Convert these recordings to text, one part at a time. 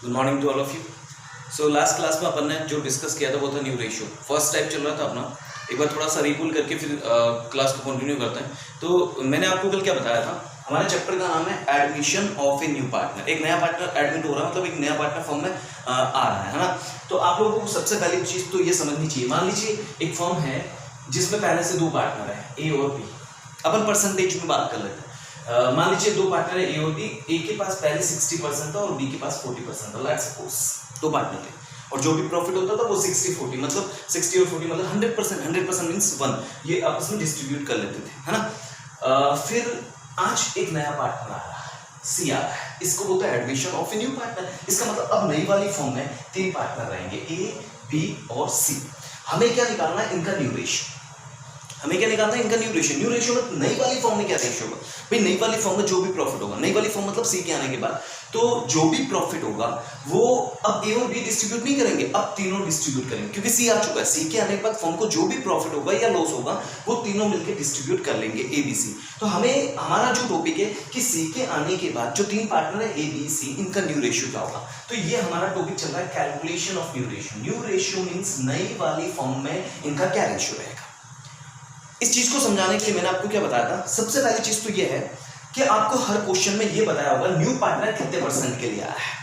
Good morning to all of you. So last class में अपन ने जो डिस्कस किया था वो था न्यू रेशियो। फर्स्ट टाइप चल रहा था अपना, एक बार थोड़ा सा रिकूल करके फिर क्लास को कंटिन्यू करते हैं। तो मैंने आपको कल क्या बताया था, हमारे चैप्टर का नाम है admission of A new partner. एक नया पार्टनर एडमिट हो रहा है, मतलब एक नया पार्टनर फॉर्म में आ रहा है ना। तो आप लोगों को सबसे पहली चीज़ तो ये समझनी चाहिए, मान लीजिए एक फॉर्म है जिसमें पहले से दो पार्टनर है ए और बी। अपन परसेंटेज में बात कर लेते हैं। मान लीजिए दो पार्टनर है ए और बी, ए के पास पहले 60% था और बी के पास 40% था। लेट्स सपोज दो पार्टनर थे और जो भी प्रॉफिट होता था वो 60-40, मतलब 60 और 40 मतलब 100%। 100% मीन्स 1, ये आपस में डिस्ट्रीब्यूट कर लेते थे, है ना। फिर आज एक नया पार्टनर आ रहा है, सी आ रहा है, इसको बोलते हैं admission of A new partner. इसका मतलब अब नई वाली फॉर्म में तीन पार्टनर रहेंगे, ए बी और सी। हमें क्या निकालना है, इनका न्यू रेशियो। हमें क्या निकालना है, इनका न्यू रेशियो। न्यू रेशियो में नई वाली फॉर्म में क्या रेशियो होगा भाई, नई वाली फॉर्म में जो भी प्रॉफिट होगा, नई वाली फॉर्म मतलब सी के आने के बाद, तो जो भी प्रॉफिट होगा वो अब ए और बी डिस्ट्रीब्यूट नहीं करेंगे, अब तीनों डिस्ट्रीब्यूट करेंगे, क्योंकि सी आ चुका है। सी के आने के बाद फॉर्म को जो भी प्रॉफिट होगा या लॉस होगा वो तीनों मिलकर डिस्ट्रीब्यूट कर लेंगे, ए बी सी। तो हमें हमारा जो टॉपिक है कि सी के आने के बाद जो तीन पार्टनर है ए बी सी, इनका न्यू रेशियो क्या होगा। तो ये हमारा टॉपिक चल रहा है calculation of new ratio. New ratio means नई वाली फॉर्म में इनका क्या रेशियो रहेगा। इस चीज को समझाने के लिए मैंने आपको क्या बताया था, सबसे पहली चीज तो ये है कि आपको हर क्वेश्चन में ये बताया होगा न्यू पार्टनर कितने परसेंट के लिए आया है।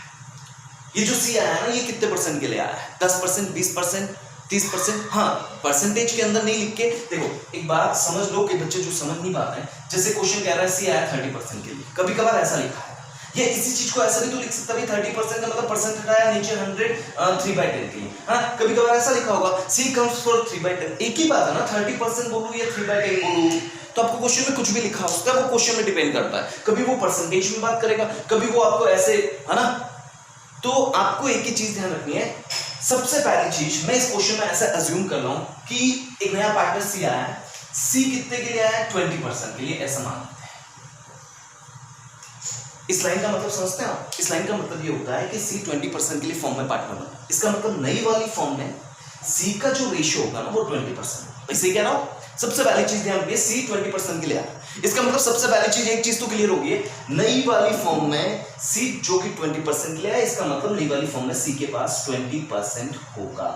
ये जो सी आया है ना, ये कितने परसेंट के लिए आया है, 10%, 20%, 30%। हाँ, परसेंटेज के अंदर नहीं लिख के देखो, एक बात समझ लो कि बच्चे जो समझ नहीं पाते हैं, जैसे क्वेश्चन कह रहा है सी आया 30% के लिए, कभी कभार ऐसा लिखा है, ये इसी चीज को ऐसा भी तो लिख सकता है 30% का मतलब परसेंट हटाया नीचे 100 3/10 के लिए। हाँ, कभी कभार ऐसा लिखा होगा C comes for 3/10। एक ही बात है ना, 30% बोलूं या 3/10 बोलूं, तो आपको क्वेश्चन में कुछ भी लिखा हो सकता है, वो क्वेश्चन में डिपेंड करता है। कभी वो परसेंटेज में बात करेगा, कभी वो आपको ऐसे, है ना। तो आपको एक ही चीज ध्यान रखनी है। सबसे पहली चीज, मैं इस क्वेश्चन में ऐसा अज्यूम कर रहा हूं कि एक नया पार्टनर C आया है, C कितने के लिए आया है, 20% के लिए, ऐसा मान। इस लाइन का मतलब समझते हैं आप। इस लाइन का मतलब ये होता है कि C 20% के लिए फॉर्म में पार्टनर बना। इसका मतलब नई वाली फॉर्म में C का जो रेशियो होगा ना वो 20%। वैसे कह रहा हूं, सबसे पहली चीज ध्यान रखिए, C 20% के लिए आया। इसका मतलब सबसे पहली चीज, एक चीज तो क्लियर होगी, नई वाली फॉर्म में C जो कि 20% के लिए आया, इसका मतलब नई वाली फॉर्म में C के पास 20% होगा।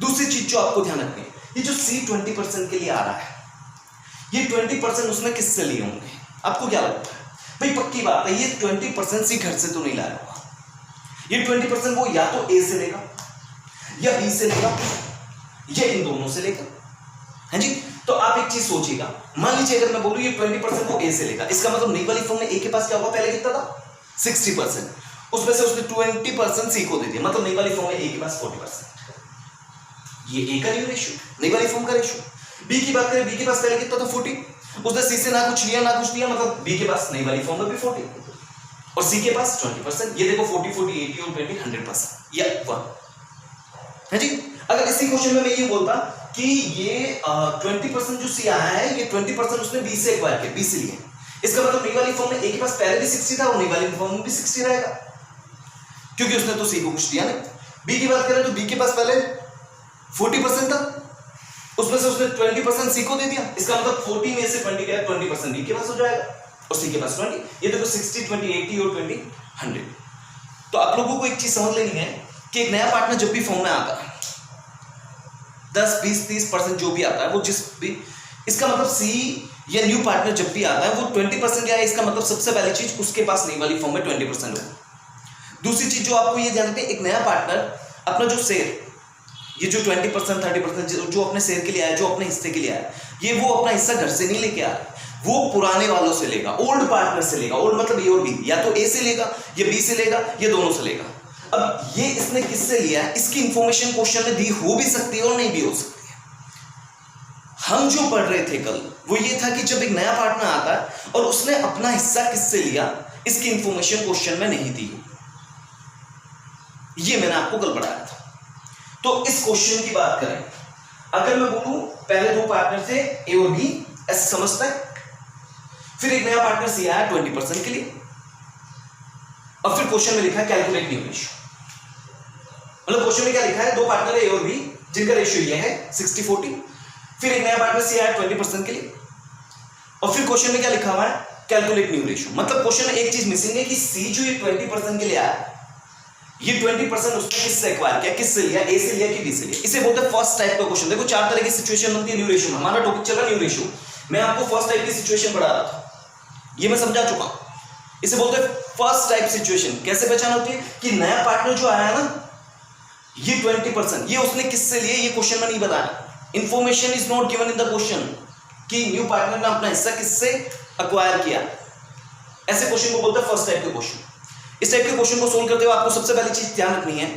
दूसरी चीज जो आपको ध्यान रखनी है, ये जो C 20% के लिए आ रहा है, ये 20% उसने किससे लिए होंगे, आपको क्या लगता है भाई। पक्की बात है, ये 20% सी घर से तो नहीं लाया होगा। ये 20% वो या तो ए से लेगा या बी से लेगा या इन दोनों से लेगा, है जी। तो आप एक चीज सोचिएगा, मान लीजिए अगर मैं बोलूं ये 20% वो ए से लेगा, इसका मतलब नई वाली फॉर्म में ए के पास क्या होगा, पहले कितना था 60%, उसमें से उसने 20% सी को दे दिया, मतलब नई वाली फॉर्म में ए के पास 40%। ये ए का न्यू रेशियो, नई वाली फॉर्म का रेशियो। बी की बात करें, बी के पास पहले कितना था 40, उसने सी से ना कुछ लिया ना कुछ लिया, मतलब बी के पास नई वाली फॉर्म में भी 40 और सी के पास 20%। ये देखो 40 40 80 और 20 100% या 1, है जी। अगर इसी क्वेश्चन में मैं ये बोलता कि ये 20% जो सी आया है, ये 20% उसने बी से एक्वायर किया, बी से लिए, इसका मतलब नई वाली फॉर्म में ए के पास पहले भी 60 था और नई वाली फॉर्म में भी 60 रहेगा, क्योंकि उसने तो सी को कुछ दिया नहीं। बी की बात करें तो बी के पास पहले 40% था, उसमें से उसने 20% सी को दे दिया, इसका मतलब 40 में से 20 गया, 20% बी के पास हो जाएगा और सी के पास 20। ये देखो 60 20 80 और 20 100। तो आप लोगों को एक चीज समझ लेनी है कि एक नया पार्टनर जब भी फॉर्म में आता है, 10 20 30% जो भी आता है, वो जिस भी, इसका मतलब सी या न्यू पार्टनर जब भी आता है वो 20% क्या है, इसका मतलब सबसे पहली चीज उसके पास नई वाली फॉर्म में 20% होगा। दूसरी चीज जो आपको ये ध्यान रखनी है, एक नया पार्टनर अपना जो शेयर, ये जो 20% 30% जो अपने शेयर के लिए आया, जो अपने हिस्से के लिए आया, ये वो अपना हिस्सा घर से नहीं लेके आ रहा, वो पुराने वालों से लेगा, ओल्ड पार्टनर से लेगा। ओल्ड मतलब ए और बी, या तो ए से लेगा या बी से लेगा या दोनों से लेगा। अब ये इसने किससे लिया है, इसकी इंफॉर्मेशन क्वेश्चन में दी हो भी सकती है और नहीं भी हो सकती है। हम जो पढ़ रहे थे कल वो ये था कि जब एक नया पार्टनर आता है और उसने अपना हिस्सा किससे लिया, इसकी इंफॉर्मेशन क्वेश्चन में नहीं दी, ये मैंने आपको कल पढ़ाया था। तो इस क्वेश्चन की बात करें, अगर मैं बोलूं पहले दो पार्टनर थे ए और बी, ऐसे समझता है, फिर एक नया पार्टनर सी आया 20% के लिए, और फिर क्वेश्चन में लिखा है कैलकुलेट न्यू रेशियो। मतलब क्वेश्चन में क्या लिखा है, दो पार्टनर ए और बी जिनका रेशियो ये है 60-40, फिर एक नया पार्टनर सी आया 20% के लिए, और फिर क्वेश्चन में क्या लिखा हुआ है कैलकुलेट न्यू रेशियो। मतलब क्वेश्चन में एक चीज मिसिंग है कि सी जो ये 20% के लिए आया, ये 20% उसने किससे एक्वायर किया, किससे लिया, ए से लिया कि बी से लिया। इसे बोलते हैं फर्स्ट टाइप का क्वेश्चन। देखो 4 तरह की सिचुएशन बनती है न्यू रेशियो में। हमारा टॉपिक चला न्यू रेशियो, मैं आपको फर्स्ट टाइप की सिचुएशन पढ़ा रहा था, ये मैं समझा चुका हूं। इसे बोलते हैं फर्स्ट टाइप सिचुएशन। कैसे पहचान होती है कि नया पार्टनर जो आया ना, ये 20%, ये उसने किससे लिए, ये क्वेश्चन में नहीं बताया। Information is not given in the question कि न्यू पार्टनर ने अपना हिस्सा किससे अक्वायर किया। ऐसे क्वेश्चन को बोलते हैं फर्स्ट टाइप के क्वेश्चन। इस टाइप के क्वेश्चन को सोल्व करते हुए आपको सबसे पहली चीज ध्यान रखनी है,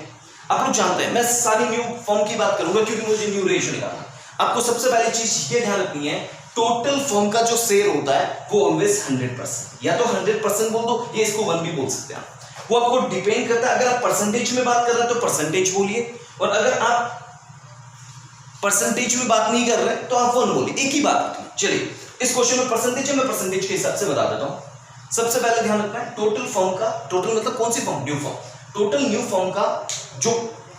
आप लोग जानते हैं मैं सारी न्यू फॉर्म की बात करूंगा क्योंकि मुझे न्यू रेशियो निकालना। आपको सबसे पहली चीज ये ध्यान रखनी है, टोटल फॉर्म का जो शेयर होता है वो ऑलवेज 100%, या तो 100% बोल दो, ये इसको 1 भी बोल सकते हैं। वो आपको डिपेंड करता है। अगर आप परसेंटेज में बात कर रहे हैं तो परसेंटेज बोलिए, और अगर आप परसेंटेज में बात नहीं कर रहे तो आप 1 बोलिए, एक ही बात होती है। चलिए इस क्वेश्चन में परसेंटेज है, मैं परसेंटेज के हिसाब से बता देता हूं। सबसे पहले ध्यान रखना है टोटल फॉर्म का, टोटल मतलब कौन सी form, new form. Total new form का जो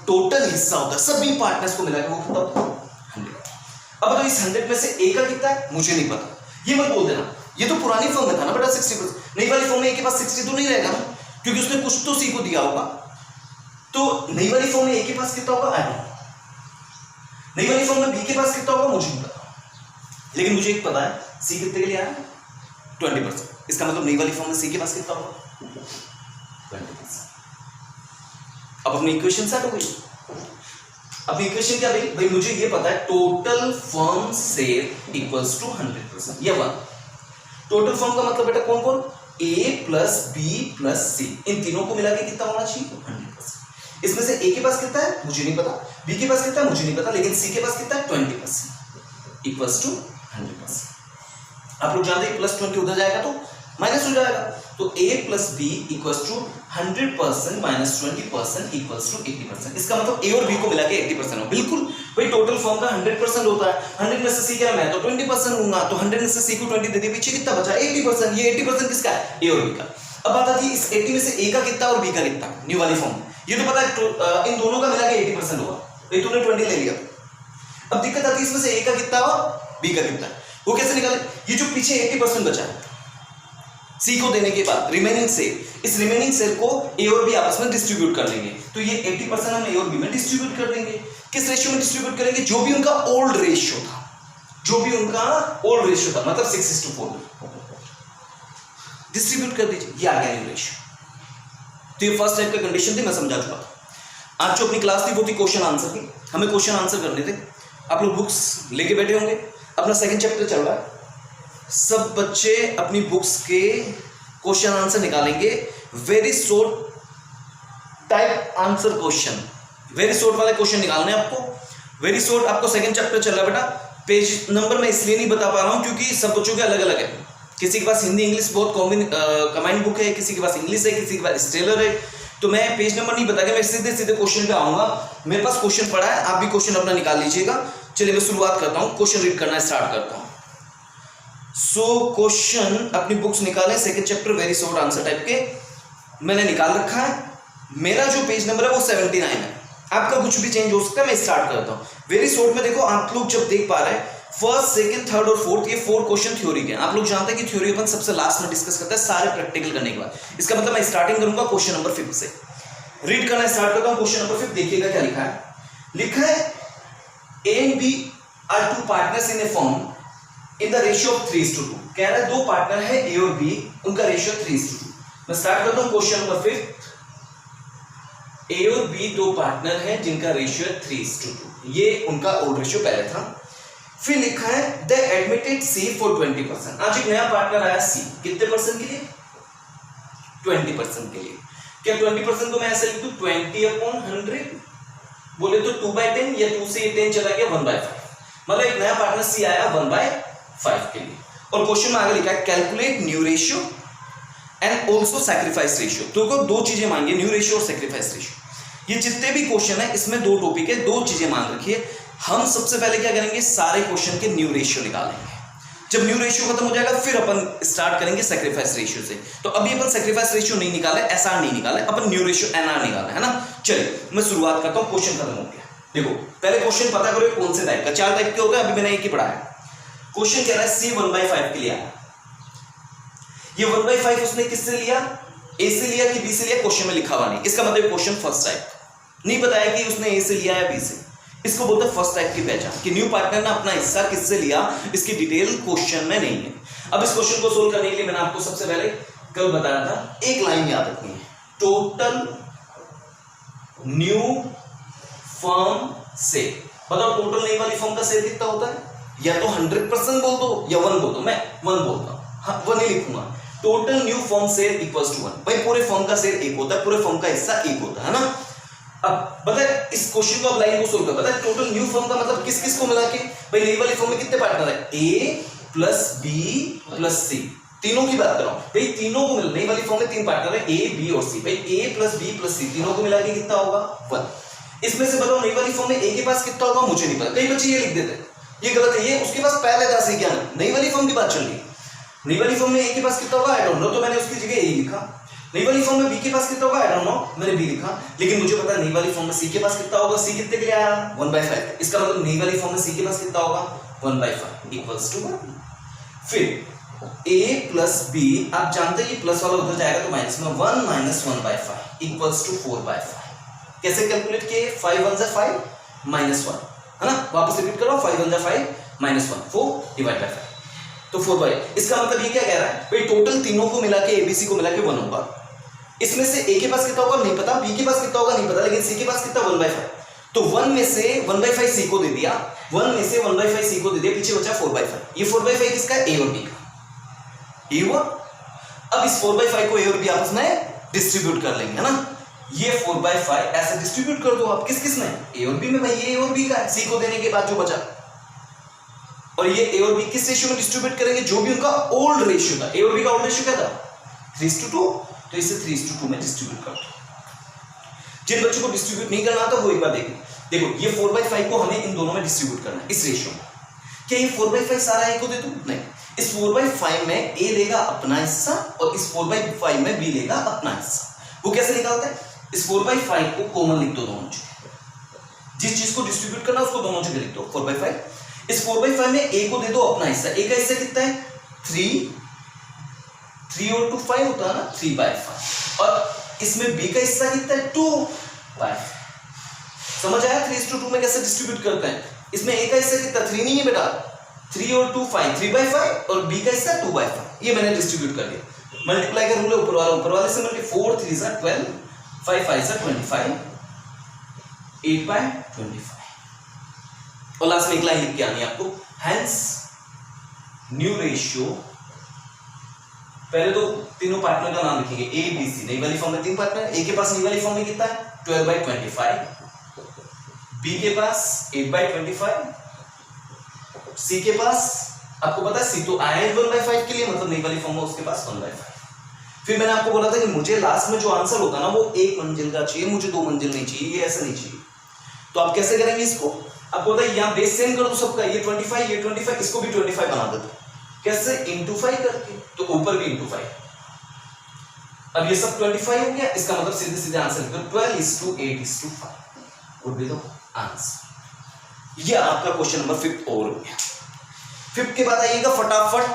टोटल हिस्सा होता है सभी पार्टनर्स को मिला के वो कितना होता है 100। अब तो इस 100 में से ए का कितना है मुझे नहीं पता, ये मत बोल देना, ये तो पुरानी फॉर्म में था ना बेटा 60%। नई वाली फॉर्म में ए के पास 60 तो नहीं रहेगा ना, क्योंकि उसने कुछ तो सी को दिया होगा। तो नई वाली फॉर्म में ए के पास कितना होगा, आई डोंट नो। नई वाली फॉर्म में बी के पास कितना होगा मुझे नहीं पता, लेकिन मुझे एक पता है सी कितने के लिए आया 20%। इसका मतलब नई वाली फॉर्म में सी के पास कितना होगा 20%। अब अपनी इक्वेशन सेट हो गई। अपनी इक्वेशन क्या भाई, भाई मुझे ये पता है total firm share equals to 100%, ये 1। टोटल फर्म का मतलब बेटा कौन कौन, ए प्लस बी प्लस सी, इन तीनों को मिला के कितना होना चाहिए 100%। इसमें से ए के पास कितना है मुझे नहीं पता, बी के पास कितना है मुझे नहीं पता, लेकिन सी के पास कितना है 20% इक्वल्स टू 100%। आप लोग जानते हैं प्लस 20 उधर जाएगा तो माइनस हो जाएगा, तो a plus B equals to 100% minus 20% equals to 80%। इसका मतलब a और b को मिला के 80% हो। बिल्कुल भाई टोटल फॉर्म का 100% होता है, 100 में से c क्या मैं तो 20% लूंगा, तो 100 में से c को 20 दे दिया, पीछे कितना बचा 80%। ये 80% किसका है, a और b का। अब बात आती है इस 80 में से a का कितना और b का कितना, न्यू वाली फॉर्म ये तो पता है इन दोनों का मिला के 80% होगा, भाई तूने 20 ले लिया। अब दिक्कत आती है इसमें से a का कितना और b का कितना, वो कैसे निकाले, ये जो पीछे 80% बचा है सी को देने के बाद रिमेनिंग शेयर, इस रिमेनिंग शेयर को ए और बी आपस में डिस्ट्रीब्यूट कर लेंगे, तो ये 80% हम ए और बी में डिस्ट्रीब्यूट कर देंगे। किस रेशियो में डिस्ट्रीब्यूट करेंगे, जो भी उनका ओल्ड रेशियो था, जो भी उनका ओल्ड रेशियो था, मतलब 6:4 डिस्ट्रीब्यूट कर दीजिए, ये आ गया न्यू रेशियो। तो ये फर्स्ट टाइप का कंडीशन थी, मैं समझा चुका था। आज जो अपनी क्लास थी वो थी क्वेश्चन आंसर की, हमें क्वेश्चन आंसर करने थे। आप लोग बुक्स लेके बैठे होंगे, अपना सेकंड चैप्टर चल रहा है, सब बच्चे अपनी बुक्स के क्वेश्चन आंसर निकालेंगे। Very short type answer question, very short वाले क्वेश्चन निकालने हैं आपको। वेरी शॉर्ट आपको सेकंड चैप्टर चल रहा है बेटा। पेज नंबर मैं इसलिए नहीं बता पा रहा हूं क्योंकि सब बच्चों के अलग अलग है, किसी के पास हिंदी इंग्लिश बहुत कमांड बुक है, किसी के पास इंग्लिश है, किसी के पास स्टेलर है, तो मैं पेज नंबर नहीं बता के मैं सीधे सीधे क्वेश्चन पे आऊंगा। मेरे पास क्वेश्चन पड़ा है, आप भी क्वेश्चन अपना निकाल लीजिएगा। चलिए मैं शुरुआत करता हूं, क्वेश्चन रीड करना स्टार्ट करता हूं। सो क्वेश्चन अपनी बुक्स निकालें, second chapter very short answer type के मैंने निकाल रखा है। मेरा जो पेज नंबर है वो 79 है, आपका कुछ भी चेंज हो सकता है। मैं स्टार्ट करता हूँ वेरी शॉर्ट में। देखो आप लोग जब देख पा रहे हैं फर्स्ट सेकंड थर्ड और फोर्थ, ये 4 क्वेश्चन थ्योरी के। आप लोग जानते हैं कि थ्योरी अपन सबसे लास्ट में डिस्कस करते हैं सारे प्रैक्टिकल करने के बाद। इसका मतलब मैं स्टार्टिंग करूंगा क्वेश्चन नंबर 5 से, रीड करना स्टार्ट करता हूँ। क्वेश्चन नंबर 5 देखिएगा क्या लिखा है। लिखा है A and B are 2 partners in a firm in the ratio of 3:2। कह रहा है 2 पार्टनर है ए और बी, उनका रेशियो 3:2। मैं स्टार्ट करता हूं क्वेश्चन नंबर 5। ए और बी 2 पार्टनर है जिनका रेशियो 3:2, ये उनका ओल्ड रेशियो पहले था। फिर लिखा है दे एडमिटेड सी फॉर 20%। आज एक नया पार्टनर आया सी, कितने परसेंट के लिए 20% के लिए। क्या 20% को मैं ऐसे लिख दूं 20/100, बोले तो 2/10 या 2 से 10 चला गया 1/5, मतलब एक नया पार्टनर सी आया 1/5 के लिए। और क्वेश्चन में आगे लिखा है calculate new ratio and also sacrifice ratio. तो 2 चीजें मांगी, न्यू रेशियो और सैक्रिफाइस रेशियो। ये जितने भी क्वेश्चन है इसमें 2 टॉपिक है, 2 चीजें मांग रखी है। हम सबसे पहले क्या करेंगे, सारे क्वेश्चन के न्यू रेशियो निकालेंगे। जब न्यू रेशियो खत्म हो जाएगा फिर अपन स्टार्ट करेंगे सैक्रिफाइस रेशियो से। तो अभी अपन सैक्रिफाइस रेशियो नहीं निकाले, एसआर नहीं निकाले, अपन न्यू रेशियो एनआर निकाले, है ना। चलिए मैं शुरुआत करता हूं, क्वेश्चन खत्म हो गया। देखो पहले क्वेश्चन पता करो कौन से टाइप का, 4 टाइप के हो गए, अभी मैंने एक ही पढ़ा है। क्वेश्चन कह रहा है सी 1/5 के लिए आया। ये 1/5 उसने किससे लिया, ए से लिया कि बी से लिया, क्वेश्चन में लिखा हुआ नहीं, इसका मतलब क्वेश्चन फर्स्ट टाइप नहीं बताया कि उसने ए से लिया या बी से, इसको बोलते हैं फर्स्ट टाइप की पहचान कि न्यू पार्टनर ने अपना हिस्सा किससे लिया, इसकी डिटेल क्वेश्चन में नहीं है। अब इस क्वेश्चन को सोल्व करने के लिए मैंने आपको सबसे पहले कल बताया था, एक लाइन याद रखनी है, टोटल न्यू फर्म से, बताओ टोटल नई वाली फर्म का शेयर कितना होता है, या तो 100% बोल दो या 1 बोल दो, मैं 1 बोलता हूं, हाँ 1 ही लिखूंगा, total new firm share equals to 1, भाई पूरे फर्म का शेयर 1 होता है, पूरे फर्म का हिस्सा 1 होता है ना। अब बताए इस क्वेश्चन को, अब लाइन को सोल्व कर, बताए टोटल न्यू फर्म का मतलब किस किस को मिला के, भाई नई वाली फर्म में कितने पार्टनर है, ए प्लस बी प्लस सी, तीनों की बात कर रहा हूं भाई, तीनों को मिला, नई वाली फर्म में 3 पार्टनर है ए बी और सी, भाई ए प्लस बी प्लस सी तीनों को मिला के कितना होगा 1। इसमें से बताओ नई वाली फर्म में ए के पास कितना होगा, मुझे नहीं पता, कई बच्चे ये लिख देते, ये गलत है, ये उसके पास पहले था से क्या है, नई वाली फर्म की बात चल रही है, नई वाली फर्म में ए के पास कितना होगा आई डोंट नो, तो मैंने उसकी जगह ए लिखा, नई वाली फॉर्म में बी के पास कितना होगा आई डोंट नो, मैंने बी लिखा, लेकिन मुझे पता है नई वाली फॉर्म में सी के पास कितना होगा, सी कितने के लिए आया 1/5, इसका मतलब नई वाली फॉर्म में सी के पास कितना होगा 1/5 इक्वल्स टू 1। फिर a प्लस बी, आप जानते हैं ये प्लस वाला उधर जाएगा तो माइनस में 1 माइनस 1/5 इक्वल्स टू 4/5। कैसे कैलकुलेट किए, 5 1 जा 5 माइनस 1 है ना, वापस रिपीट करो, 5 1 जा 5 माइनस 1 4 डिवाइड बाय 5 तो 4/5। इसका मतलब ये क्या कह रहा है भाई, टोटल तीनों को मिला के एबीसी को मिला के 1 होगा, इसमें से ए के पास कितना होगा नहीं पता, बी के पास कितना होगा नहीं पता, लेकिन सी के पास कितना 1/5, तो 1 में से 1/5 सी को दे दिया, 1 में से 1/5 सी को दे दिया, पीछे बचा 4/5, ये 4/5 किसका है, ए और बी का, ये हुआ। अब इस 4/5 को ए और बी आपस में डिस्ट्रीब्यूट कर लेंगे, है ना, ये 4/5 ऐसे डिस्ट्रीब्यूट कर दो आप, किस किस में, ए और बी में, भाई ये ए और बी का है, सी को देने के बाद जो बचा, और ये ए और बी किस रेशियो में डिस्ट्रीब्यूट करेंगे, जो भी उनका ओल्ड रेशियो था, ए और बी का ओल्ड रेशियो क्या था 3:2, तो इसे 3:2 में डिस्ट्रीब्यूट कर दो। जिन बच्चों को डिस्ट्रीब्यूट नहीं करना था वो एक बार देखो, ये 4/5 को हमें इन दोनों में डिस्ट्रीब्यूट करना है इस रेशियो में, क्या ये 4/5 सारा ए को दे दूं, नहीं, इस 4/5 में ए लेगा अपना हिस्सा और इस 4/5 में बी लेगा अपना हिस्सा। वो कैसे निकालते हैं, इस 4/5 को कॉमन लिख दो दोनों जगह, जिस चीज को डिस्ट्रीब्यूट करना उसको दोनों जगह लिख दो 4/5, इस 4/5 में ए को दे दो अपना हिस्सा, ए का हिस्सा कितना है 3 और 2 5 होता है ना 3/5, और इसमें बी का हिस्सा कितना है 2/5। समझ आया 3:2 में कैसे डिस्ट्रीब्यूट करते हैं, इसमें ए का हिस्सा कितना 3 नहीं है बेटा, 3 और 2 5 3/5 और बी का हिस्सा 2/5, ये मैंने डिस्ट्रीब्यूट कर दिया, मल्टीप्लाई का रूल है ऊपर वाले से मिलके 4 3 = 12 5 5 = 25 8/25, और लास्ट में एक लाइन लिख के आनी है आपको, हेंस न्यू रेशियो, पहले तो तीनों पार्टनर का नाम लिखेंगे ए बी सी, नई वाली फॉर्म में 3 पार्टनर, ए के पास नई वाली फॉर्म में कितना है 12/25, बी के पास 8/25, सी के पास आपको पता है सी तो आया 1/5 के लिए, मतलब नई वाली फॉर्म में उसके पास 1/5। फिर मैंने आपको बोला था कि मुझे लास्ट में जो आंसर होता ना वो 1 मंजिल का चाहिए, मुझे 2 मंजिल नहीं चाहिए, ये ऐसा नहीं चाहिए, तो आप कैसे करेंगे इसको, आपको पता है यहां बेस सेम कर दो सबका, ये 25 ये 25, इसको भी 25 बना देते, कैसे into 5 करके, तो ऊपर भी into 5, अब ये सब 25 हो गया, इसका मतलब सीधे सीधे आंसर लिखो 12:8:5 वुड बी द आंसर। ये आपका क्वेश्चन नंबर 5 ओवर हो गया। 5 के बाद आइएगा फटाफट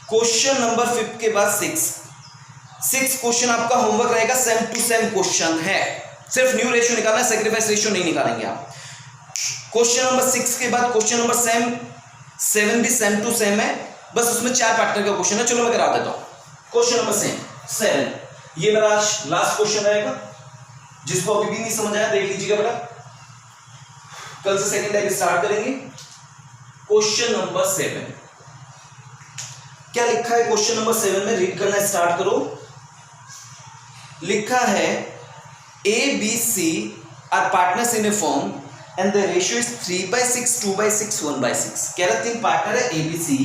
क्वेश्चन नंबर 5 के बाद 6 क्वेश्चन आपका होमवर्क रहेगा, सेम टू सेम क्वेश्चन है, सिर्फ न्यू रेशियो निकालना है, सैक्रिफाइस रेशियो नहीं निकालेंगे आप। क्वेश्चन नंबर 6 के बाद क्वेश्चन नंबर 7 भी सेम टू सेम है, बस उसमें 4 पार्टनर का क्वेश्चन है, चलो मैं करा देता हूं। क्वेश्चन नंबर 7 ये मेरा आज लास्ट क्वेश्चन रहेगा, जिसको अभी भी नहीं समझ आया देख लीजिएगा बेटा, कल से सेकंड टाइप स्टार्ट करेंगे। क्वेश्चन नंबर 7 क्या लिखा है, क्वेश्चन नंबर 7 में रीड करना स्टार्ट करो। लिखा है A B C are partners in a firm and the ratio is 3/6 2/6 1/6। कह रहा 3 पार्टनर है ए बी सी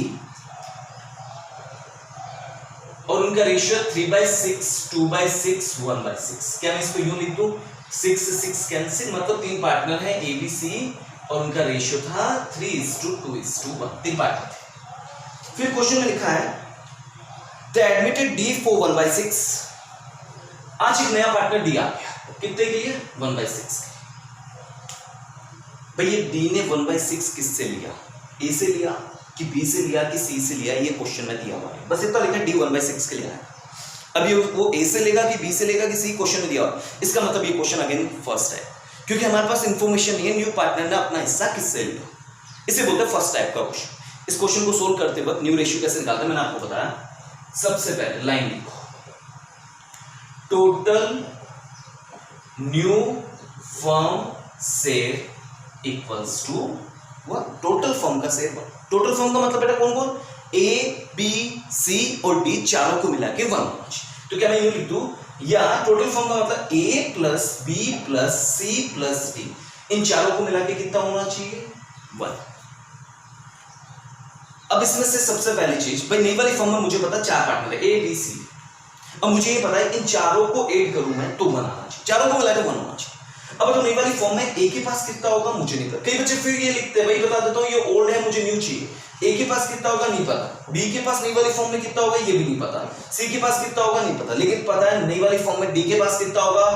और उनका रेशियो 3/6 2/6 1/6। क्या मैं इसको यूं लिख दूं, 6 से 6 कैंसिल, मतलब 3 पार्टनर है ए बी सी और उनका रेशियो था 3:2:1, 3 पार्टनर थे। फिर क्वेश्चन में लिखा है द एडमिटेड डी फॉर 1/6, आज एक नया पार्टनर डी आ गया, कितने के लिए 1/6। भाई ये डी ने 1/6 किससे लिया, ए से लिया, कि बी से लिया कि सी से लिया, ये क्वेश्चन में दिया हुआ है, बस इतना लिखा d 1/6 के लिए है। अब ये वो ए से लेगा कि बी से लेगा कि सी, क्वेश्चन में दिया हुआ, इसका मतलब ये क्वेश्चन अगेन फर्स्ट है, क्योंकि हमारे पास इंफॉर्मेशन नहीं है न्यू पार्टनर ने अपना हिस्सा किससे लिया, इसे बोलते हैं फर्स्ट टाइप का क्वेश्चन। इस क्वेश्चन को सोल्व करते वक्त न्यू रेशियो कैसे निकालते हैं मैंने आपको बताया। सबसे पहले लाइन लिखो, total new firm share equals to one, total firm का शेयर वन। टोटल फर्म का मतलब बेटा कौन कौन, ए बी सी और डी चारों को मिला के वन होना चाहिए। तो क्या मैं यूं लिख दूं, या टोटल फर्म का मतलब A plus B plus C plus D, इन चारों को मिला के कितना होना चाहिए, वन। अब इसमें से सबसे पहली चीज, भाई नई वाली फॉर्म में मुझे पता चार पार्टनर है ए बी सी, अब मुझे ये पता है इन चारों को ऐड करूं मैं तो वन आना चाहिए, चारों को मिलाकर वन होना चाहिए। अब तो नई वाली फॉर्म में ए के पास कितना होगा मुझे नहीं पता, कई बच्चे फिर ये लिखते हैं, भाई बता देता हूं ये ओल्ड है मुझे न्यू चाहिए, ए के पास कितना होगा नहीं पता, बी के पास नई वाली फॉर्म में कितना होगा ये भी नहीं पता, सी के पास कितना होगा नहीं पता, लेकिन पता है नई वाली फॉर्म में डी के पास कितना होगा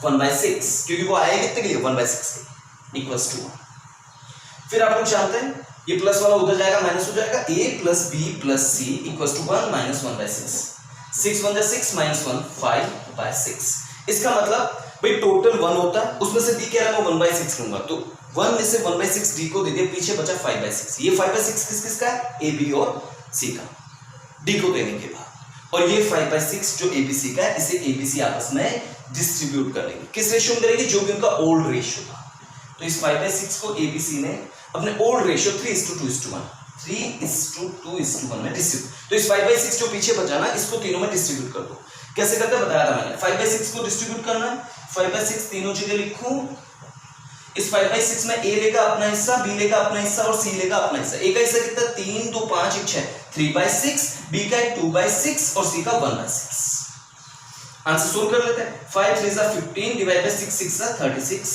1/6, क्योंकि वो आया कितने के लिए 1/6 इक्वल्स टू 1। फिर आप लोग जानते हैं ये प्लस वाला उधर जाएगा माइनस हो जाएगा, a plus B plus C equals to 1 minus 1/6, 6 1 6 minus 1 5/6। इसका मतलब भाई टोटल 1 होता है, उसमें से d कह रहा है मैं 1/6 लूंगा, तो 1 में से 1/6 d को दे दिया, पीछे बचा 5/6। ये 5/6 किसका है, a b और c का, d को देने के बाद, और ये 5/6 जो a b c का है, इसे a b c आपस में डिस्ट्रीब्यूट कर लेंगे। किस रेशियो में करेंगे, जो भी उनका ओल्ड रेशियो था। तो इस 5/6 को a b c ने अपने ओल्ड रेशियो 3:2:1 3:2:1 में डिस्ट्रीब्यूट, तो इस 5/6 जो पीछे बचा ना, इसको तीनों में डिस्ट्रीब्यूट कर दो। कैसे करते बताया था मैंने, 5/6 को डिस्ट्रीब्यूट करना है, 5/6 तीनों जगह लिखूं, इस 5/6 में a लेगा अपना हिस्सा, b लेगा अपना हिस्सा और c लेगा अपना हिस्सा। a का हिस्सा कितना 3 2 5 1 6 3/6, b का 2/6 और c का 1/6। आंसर सोल्व कर लेते हैं। 5 3 सा 15 डिवाइड बाय 6 6 सा 36,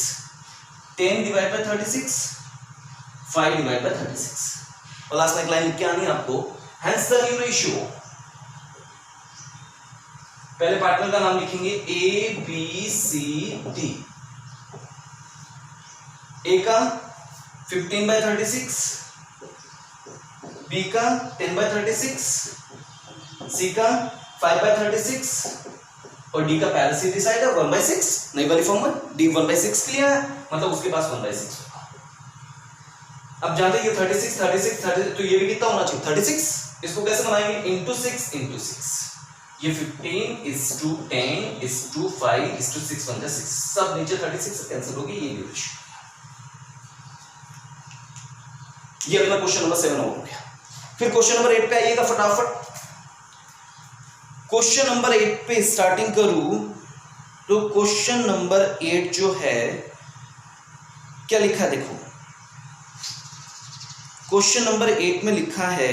10 डिवाइड बाय 36, 5 डिवाइड बाय 36, और लास्ट में एक लाइन लिख के आनी है आपको, हेंस द न्यू रेशियो। पहले पार्टनर का नाम लिखेंगे ए बी सी डी, ए का 15/36, बी का 10/36, सी का 5/36 और डी का पहले से डिसाइड है 1/6, नई वाली फॉर्म में डी 1/6 के लिए है, मतलब उसके पास 1/6 होगा। अब जानते हैं ये 36 36 30, तो ये भी कितना होना चाहिए 36। इसको कैसे बनाएंगे, इंटू 6 इंटू 6, ये 15:10:5:6 सब नीचे 36 से कैंसिल होगी, ये भी रेशियो। ये अपना क्वेश्चन नंबर 7 हो गया। फिर क्वेश्चन नंबर 8 पे आइएगा फटाफट। क्वेश्चन नंबर 8 पे स्टार्टिंग करूं तो क्वेश्चन नंबर 8 जो है क्या लिखा है, देखो क्वेश्चन नंबर 8 में लिखा है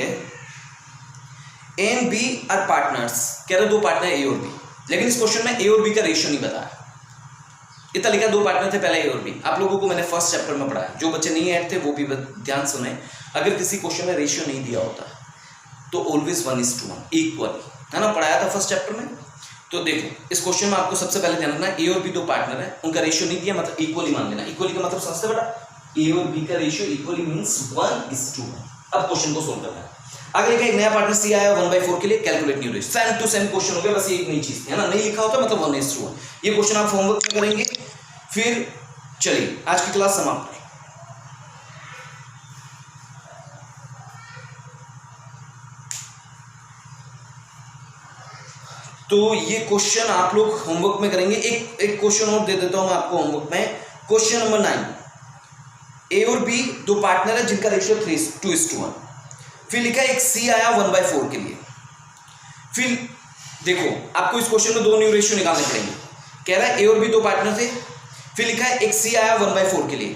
A and B are partners, कह रहे दो पार्टनर ए और बी, लेकिन इस क्वेश्चन में ए और बी का रेशियो नहीं बताया। इतना लिखा दो पार्टनर थे पहले ए और बी, आप लोगों को मैंने फर्स्ट चैप्टर में पढ़ाया, जो बच्चे नहीं ऐड थे वो भी ध्यान सुने। अगर किसी क्वेश्चन में रेशियो नहीं दिया होता तो ऑलवेज 1:1 इक्वल है ना, पढ़ाया था फर्स्ट चैप्टर में। तो देखो इस क्वेश्चन में आपको सबसे पहले ध्यान रखना, ए और बी दो पार्टनर है, उनका रेशियो नहीं दिया, मतलब इक्वली मान लेना। इक्वली का मतलब समझते बेटा, ए और बी का रेशियो इक्वली मींस 1:1। अब क्वेश्चन को सोल्व करना है। आगे लिखा एक नया पार्टनर सी आया 1/4 के लिए, calculate new ratio, same to same question हो गया, बस ये एक नई चीज थी है ना, नहीं लिखा होता मतलब 1:1। ये क्वेश्चन आप होमवर्क में करेंगे। फिर चलिए आज की क्लास समाप्त। तो ये क्वेश्चन आप लोग होमवर्क में करेंगे। एक क्वेश्चन और दे देता हूं मैं आपको होमवर्क में, क्वेश्चन नंबर 9। ए और बी दो पार्टनर है जिनका रेशियो 3:1। फिर लिखा एक सी आया 1/4 के लिए। फिर देखो आपको इस क्वेश्चन में दो न्यू रेशियो निकालने पड़ेंगे। कह रहा है ए और बी दो पार्टनर थे, फिर लिखा है एक सी आया 1/4 के लिए।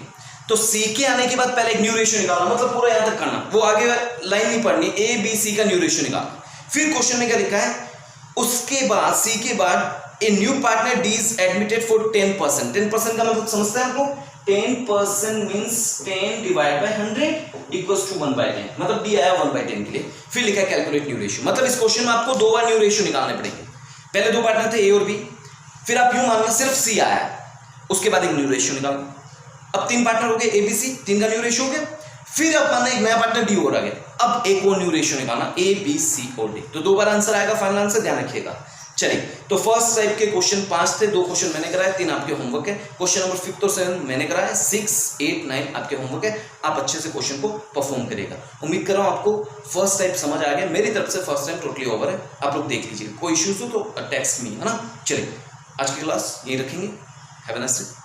तो सी के आने के बाद पहले एक न्यू रेशियो निकालना, मतलब पूरा यहां तक करना, वो आगे लाइन नहीं पढ़नी, ए बी सी का न्यू रेशियो निकालना। फिर क्वेश्चन में क्या लिखा है, उसके बाद सी के बाद a new partner D is admitted for 10%। 10% का मतलब समझते हैं आपको, 10% means 10 divide by 100 equals to 1/10, मतलब डी आया 1/10 के लिए। फिर लिखा है कैलकुलेट न्यू रेशियो, मतलब इस क्वेश्चन में आपको दो बार न्यू रेशियो निकालने पड़ेंगे। पहले दो पार्टनर थे ए और बी, फिर आप यूं मानना सिर्फ सी आया, उसके बाद एक न्यू रेशियो निकालना। अब तीन पार्टनर हो गए ए बी सी, तीन का न्यू रेशियो हो गया। फिर आप मानना एक नया पार्टनर डी और आ गया, अब एक और न्यू रेशियो निकालना, ए बी सी और डी। तो 2 बार आंसर आएगा, फाइनल आंसर ध्यान रखिएगा। चलिए, तो फर्स्ट टाइप के क्वेश्चन 5 थे, 2 क्वेश्चन मैंने कराए, 3 आपके होमवर्क है। क्वेश्चन नंबर 5 और 7 मैंने कराया, 6, 8, 9 आपके होमवर्क है। आप अच्छे से क्वेश्चन को परफॉर्म करिएगा। उम्मीद कर रहा हूं आपको फर्स्ट टाइप समझ आ गया। मेरी तरफ से फर्स्ट टाइम टोटली ओवर है, आप लोग देख लीजिए। कोई इश्यूज हो तो टेक्स्ट मी, है ना। चलिए, आज की क्लास यही रखेंगे। Have a nice day.